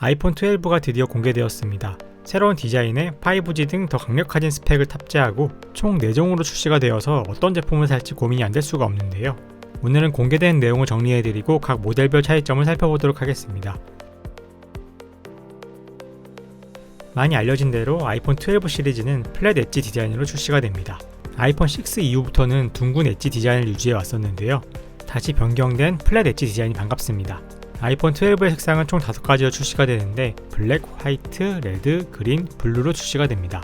아이폰 12가 드디어 공개되었습니다. 새로운 디자인에 5G 등 더 강력해진 스펙을 탑재하고 총 4종으로 출시가 되어서 어떤 제품을 살지 고민이 안 될 수가 없는데요. 오늘은 공개된 내용을 정리해드리고 각 모델별 차이점을 살펴보도록 하겠습니다. 많이 알려진 대로 아이폰 12 시리즈는 플랫 엣지 디자인으로 출시가 됩니다. 아이폰 6 이후부터는 둥근 엣지 디자인을 유지해 왔었는데요. 다시 변경된 플랫 엣지 디자인이 반갑습니다. 아이폰 12의 색상은 총 5가지로 출시가 되는데 블랙, 화이트, 레드, 그린, 블루로 출시가 됩니다.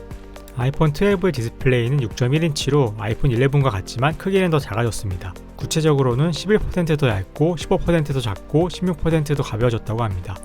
아이폰 12의 디스플레이는 6.1인치로 아이폰 11과 같지만 크기는 더 작아졌습니다. 구체적으로는 11% 더 얇고 15% 더 작고 16% 더 가벼워졌다고 합니다.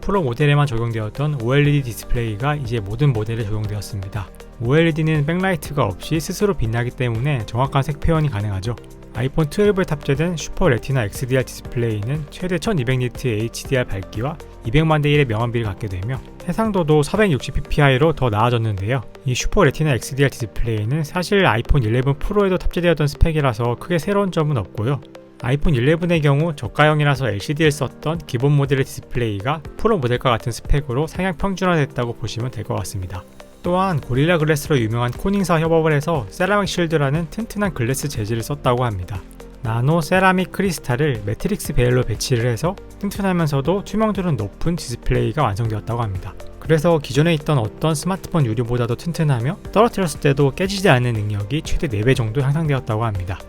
프로 모델에만 적용되었던 OLED 디스플레이가 이제 모든 모델에 적용되었습니다. OLED는 백라이트가 없이 스스로 빛나기 때문에 정확한 색 표현이 가능하죠. 아이폰 12에 탑재된 슈퍼 레티나 XDR 디스플레이는 최대 1200니트의 HDR 밝기와 200만 대 1의 명암비를 갖게 되며 해상도도 460ppi로 더 나아졌는데요. 이 슈퍼 레티나 XDR 디스플레이는 사실 아이폰 11 프로에도 탑재되었던 스펙이라서 크게 새로운 점은 없고요. 아이폰 11의 경우 저가형이라서 LCD를 썼던 기본 모델의 디스플레이가 프로 모델과 같은 스펙으로 상향 평준화됐다고 보시면 될 것 같습니다. 또한 고릴라 글래스로 유명한 코닝사와 협업을 해서 세라믹 쉴드라는 튼튼한 글래스 재질을 썼다고 합니다. 나노 세라믹 크리스탈을 매트릭스 베일로 배치를 해서 튼튼하면서도 투명도는 높은 디스플레이가 완성되었다고 합니다. 그래서 기존에 있던 어떤 스마트폰 유리보다도 튼튼하며 떨어뜨렸을 때도 깨지지 않는 능력이 최대 4배 정도 향상되었다고 합니다.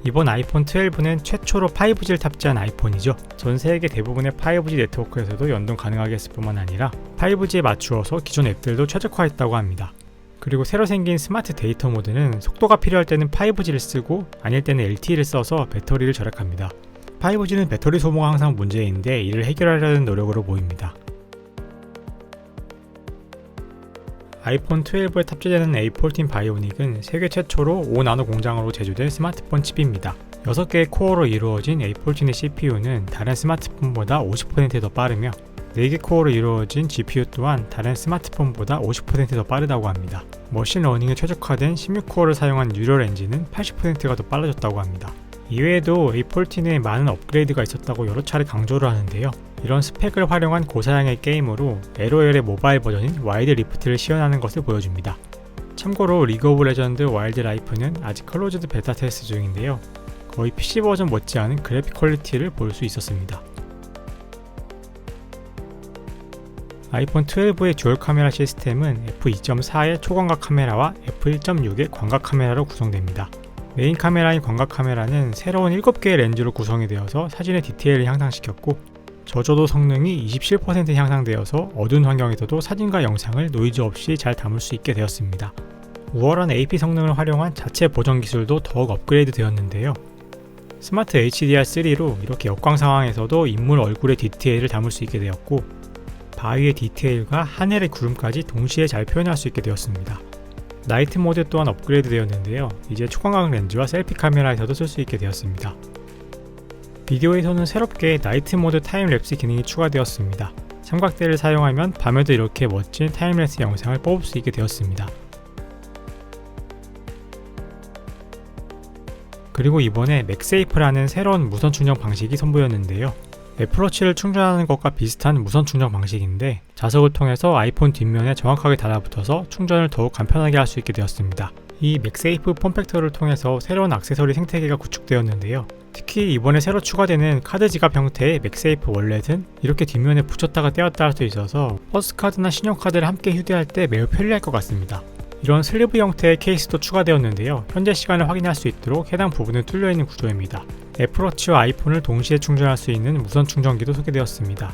이번 아이폰 12는 최초로 5G를 탑재한 아이폰이죠. 전 세계 대부분의 5G 네트워크에서도 연동 가능하게 했을 뿐만 아니라 5G에 맞추어서 기존 앱들도 최적화했다고 합니다. 그리고 새로 생긴 스마트 데이터 모드는 속도가 필요할 때는 5G를 쓰고 아닐 때는 LTE를 써서 배터리를 절약합니다. 5G는 배터리 소모가 항상 문제인데 이를 해결하려는 노력으로 보입니다. 아이폰 12에 탑재되는 A14 바이오닉은 세계 최초로 5나노 공장으로 제조된 스마트폰 칩입니다. 6개의 코어로 이루어진 A14의 CPU는 다른 스마트폰보다 50% 더 빠르며 4개 코어로 이루어진 GPU 또한 다른 스마트폰보다 50% 더 빠르다고 합니다. 머신러닝에 최적화된 16코어를 사용한 뉴럴 엔진은 80%가 더 빨라졌다고 합니다. 이외에도 A14에 많은 업그레이드가 있었다고 여러 차례 강조를 하는데요. 이런 스펙을 활용한 고사양의 게임으로 LOL의 모바일 버전인 와일드 리프트를 시연하는 것을 보여줍니다. 참고로 리그 오브 레전드 와일드 라이프는 아직 클로즈드 베타 테스트 중인데요. 거의 PC 버전 못지않은 그래픽 퀄리티를 볼 수 있었습니다. 아이폰 12의 듀얼 카메라 시스템은 f2.4의 초광각 카메라와 f1.6의 광각 카메라로 구성됩니다. 메인 카메라인 광각 카메라는 새로운 7개의 렌즈로 구성이 되어서 사진의 디테일을 향상시켰고 저조도 성능이 27% 향상되어서 어두운 환경에서도 사진과 영상을 노이즈 없이 잘 담을 수 있게 되었습니다. 우월한 AP 성능을 활용한 자체 보정 기술도 더욱 업그레이드 되었는데요. 스마트 HDR3로 이렇게 역광 상황에서도 인물 얼굴의 디테일을 담을 수 있게 되었고 바위의 디테일과 하늘의 구름까지 동시에 잘 표현할 수 있게 되었습니다. 나이트 모드 또한 업그레이드 되었는데요. 이제 초광각 렌즈와 셀피 카메라에서도 쓸 수 있게 되었습니다. 비디오에서는 새롭게 나이트 모드 타임랩스 기능이 추가되었습니다. 삼각대를 사용하면 밤에도 이렇게 멋진 타임랩스 영상을 뽑을 수 있게 되었습니다. 그리고 이번에 맥세이프라는 새로운 무선 충전 방식이 선보였는데요. 애플워치를 충전하는 것과 비슷한 무선 충전 방식인데 자석을 통해서 아이폰 뒷면에 정확하게 달라붙어서 충전을 더욱 간편하게 할 수 있게 되었습니다. 이 맥세이프 폼팩터를 통해서 새로운 액세서리 생태계가 구축되었는데요. 특히 이번에 새로 추가되는 카드 지갑 형태의 맥세이프 월렛은 이렇게 뒷면에 붙였다가 떼었다 할 수 있어서 버스카드나 신용카드를 함께 휴대할 때 매우 편리할 것 같습니다. 이런 슬리브 형태의 케이스도 추가되었는데요. 현재 시간을 확인할 수 있도록 해당 부분은 뚫려있는 구조입니다. 애플워치와 아이폰을 동시에 충전할 수 있는 무선 충전기도 소개되었습니다.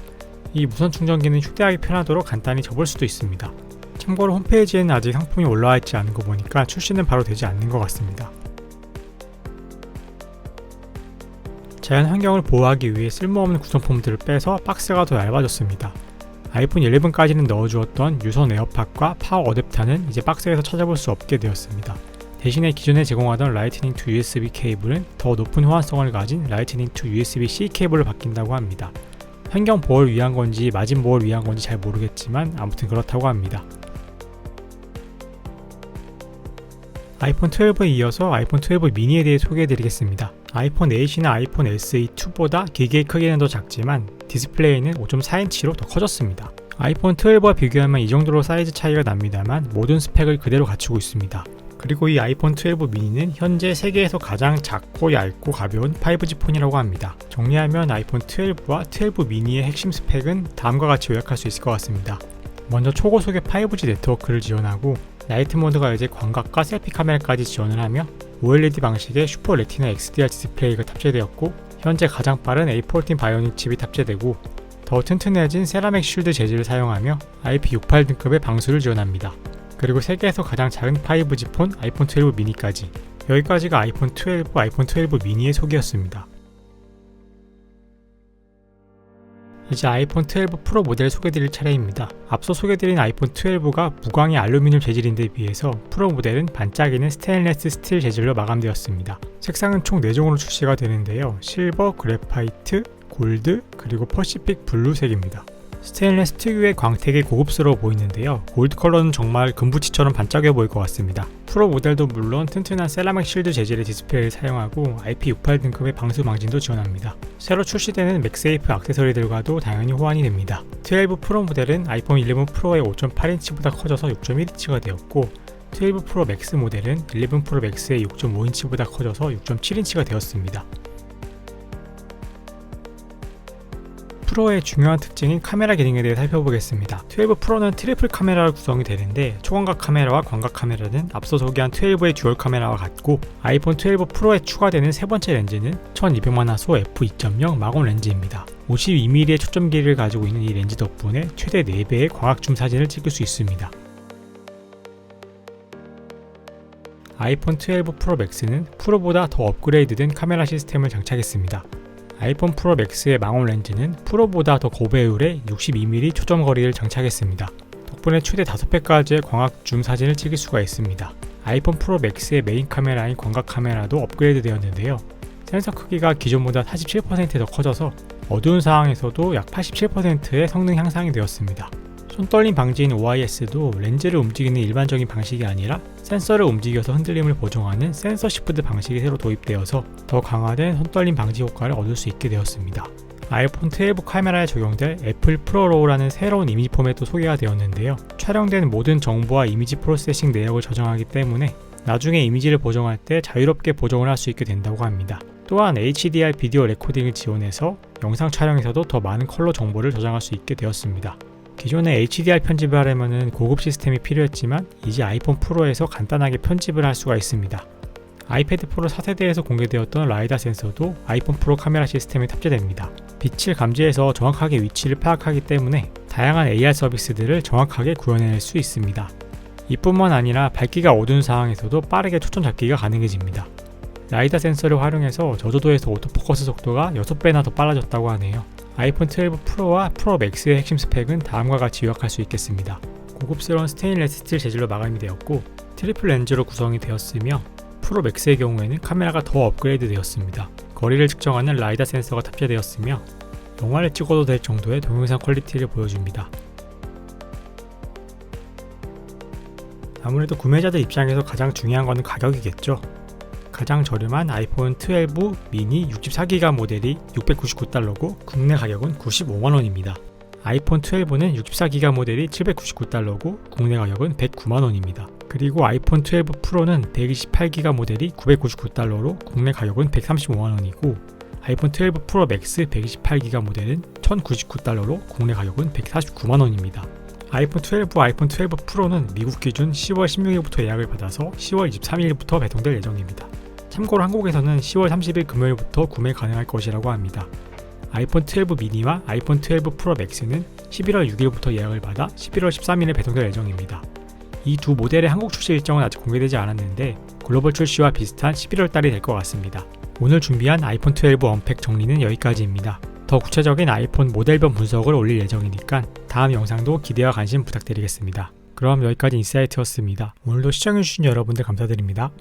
이 무선 충전기는 휴대하기 편하도록 간단히 접을 수도 있습니다. 참고로 홈페이지에는 아직 상품이 올라와 있지 않은 거 보니까 출시는 바로 되지 않는 것 같습니다. 자연 환경을 보호하기 위해 쓸모없는 구성품들을 빼서 박스가 더 얇아졌습니다. 아이폰 11까지는 넣어주었던 유선 에어팟과 파워 어댑터는 이제 박스에서 찾아볼 수 없게 되었습니다. 대신에 기존에 제공하던 라이트닝 투 USB 케이블은 더 높은 호환성을 가진 라이트닝 투 USB-C 케이블로 바뀐다고 합니다. 환경 보호를 위한 건지 마진 보호를 위한 건지 잘 모르겠지만 아무튼 그렇다고 합니다. 아이폰 12에 이어서 아이폰 12 미니에 대해 소개해드리겠습니다. 아이폰 8이나 아이폰 SE2보다 기기의 크기는 더 작지만 디스플레이는 5.4인치로 더 커졌습니다. 아이폰 12와 비교하면 이 정도로 사이즈 차이가 납니다만 모든 스펙을 그대로 갖추고 있습니다. 그리고 이 아이폰 12 미니는 현재 세계에서 가장 작고 얇고 가벼운 5G 폰이라고 합니다. 정리하면 아이폰 12와 12 미니의 핵심 스펙은 다음과 같이 요약할 수 있을 것 같습니다. 먼저 초고속의 5G 네트워크를 지원하고 나이트 모드가 이제 광각과 셀피 카메라까지 지원을 하며 OLED 방식의 슈퍼 레티나 XDR 디스플레이가 탑재되었고 현재 가장 빠른 A14 바이오닉 칩이 탑재되고 더 튼튼해진 세라믹 쉴드 재질을 사용하며 IP68 등급의 방수를 지원합니다. 그리고 세계에서 가장 작은 5G 폰 아이폰 12 미니까지. 여기까지가 아이폰 12, 아이폰 12 미니의 소개였습니다. 이제 아이폰 12 프로 모델 소개드릴 차례입니다. 앞서 소개드린 아이폰 12가 무광의 알루미늄 재질인데 비해서 프로 모델은 반짝이는 스테인리스 스틸 재질로 마감되었습니다. 색상은 총 4종으로 출시가 되는데요. 실버, 그래파이트, 골드, 그리고 퍼시픽 블루색입니다. 스테인리스 특유의 광택이 고급스러워 보이는데요. 골드 컬러는 정말 금붙이처럼 반짝여 보일 것 같습니다. 프로 모델도 물론 튼튼한 세라믹 실드 재질의 디스플레이를 사용하고 IP68 등급의 방수 방진도 지원합니다. 새로 출시되는 맥세이프 액세서리들과도 당연히 호환이 됩니다. 12 프로 모델은 아이폰 11 프로의 5.8인치보다 커져서 6.1인치가 되었고 12 프로 맥스 모델은 11 프로 맥스의 6.5인치보다 커져서 6.7인치가 되었습니다. 프로의 중요한 특징인 카메라 기능에 대해 살펴보겠습니다. 12 프로는 트리플 카메라로 구성이 되는데 초광각 카메라와 광각 카메라는 앞서 소개한 12의 듀얼 카메라와 같고 아이폰 12 프로에 추가되는 세 번째 렌즈는 1200만 화소 f2.0 마검 렌즈입니다. 52mm의 초점 길이를 가지고 있는 이 렌즈 덕분에 최대 4배의 광학 줌 사진을 찍을 수 있습니다. 아이폰 12 프로 맥스는 프로보다 더 업그레이드된 카메라 시스템을 장착했습니다. 아이폰 프로 맥스의 망원 렌즈는 프로보다 더 고배율의 62mm 초점 거리를 장착했습니다. 덕분에 최대 5배까지의 광학 줌 사진을 찍을 수가 있습니다. 아이폰 프로 맥스의 메인 카메라인 광각 카메라도 업그레이드 되었는데요. 센서 크기가 기존보다 47% 더 커져서 어두운 상황에서도 약 87%의 성능 향상이 되었습니다. 손떨림 방지인 OIS도 렌즈를 움직이는 일반적인 방식이 아니라 센서를 움직여서 흔들림을 보정하는 센서 시프트 방식이 새로 도입되어서 더 강화된 손떨림 방지 효과를 얻을 수 있게 되었습니다. 아이폰 12 카메라에 적용될 애플 프로로우라는 새로운 이미지 포맷도 소개가 되었는데요. 촬영된 모든 정보와 이미지 프로세싱 내역을 저장하기 때문에 나중에 이미지를 보정할 때 자유롭게 보정을 할 수 있게 된다고 합니다. 또한 HDR 비디오 레코딩을 지원해서 영상 촬영에서도 더 많은 컬러 정보를 저장할 수 있게 되었습니다. 기존에 HDR 편집을 하려면 고급 시스템이 필요했지만 이제 아이폰 프로에서 간단하게 편집을 할 수가 있습니다. 아이패드 프로 4세대에서 공개되었던 라이다 센서도 아이폰 프로 카메라 시스템에 탑재됩니다. 빛을 감지해서 정확하게 위치를 파악하기 때문에 다양한 AR 서비스들을 정확하게 구현해낼 수 있습니다. 이뿐만 아니라 밝기가 어두운 상황에서도 빠르게 초점 잡기가 가능해집니다. 라이다 센서를 활용해서 저조도에서 오토포커스 속도가 6배나 더 빨라졌다고 하네요. 아이폰 12 프로와 프로 맥스의 핵심 스펙은 다음과 같이 요약할 수 있겠습니다. 고급스러운 스테인리스 스틸 재질로 마감이 되었고 트리플 렌즈로 구성이 되었으며 프로 맥스의 경우에는 카메라가 더 업그레이드 되었습니다. 거리를 측정하는 라이다 센서가 탑재되었으며 영화를 찍어도 될 정도의 동영상 퀄리티를 보여줍니다. 아무래도 구매자들 입장에서 가장 중요한 것은 가격이겠죠. 가장 저렴한 아이폰 12 미니 64기가 모델이 699달러고 국내 가격은 95만원입니다. 아이폰 12는 64기가 모델이 799달러고 국내 가격은 109만원입니다. 그리고 아이폰 12 프로는 128기가 모델이 999달러로 국내 가격은 135만원이고 아이폰 12 프로 맥스 128기가 모델은 1099달러로 국내 가격은 149만원입니다. 아이폰 12, 아이폰 12 프로는 미국 기준 10월 16일부터 예약을 받아서 10월 23일부터 배송될 예정입니다. 참고로 한국에서는 10월 30일 금요일부터 구매 가능할 것이라고 합니다. 아이폰 12 미니와 아이폰 12 프로 맥스는 11월 6일부터 예약을 받아 11월 13일에 배송될 예정입니다. 이 두 모델의 한국 출시 일정은 아직 공개되지 않았는데 글로벌 출시와 비슷한 11월 달이 될 것 같습니다. 오늘 준비한 아이폰 12 언팩 정리는 여기까지입니다. 더 구체적인 아이폰 모델별 분석을 올릴 예정이니까 다음 영상도 기대와 관심 부탁드리겠습니다. 그럼 여기까지 인사이트였습니다. 오늘도 시청해주신 여러분들 감사드립니다.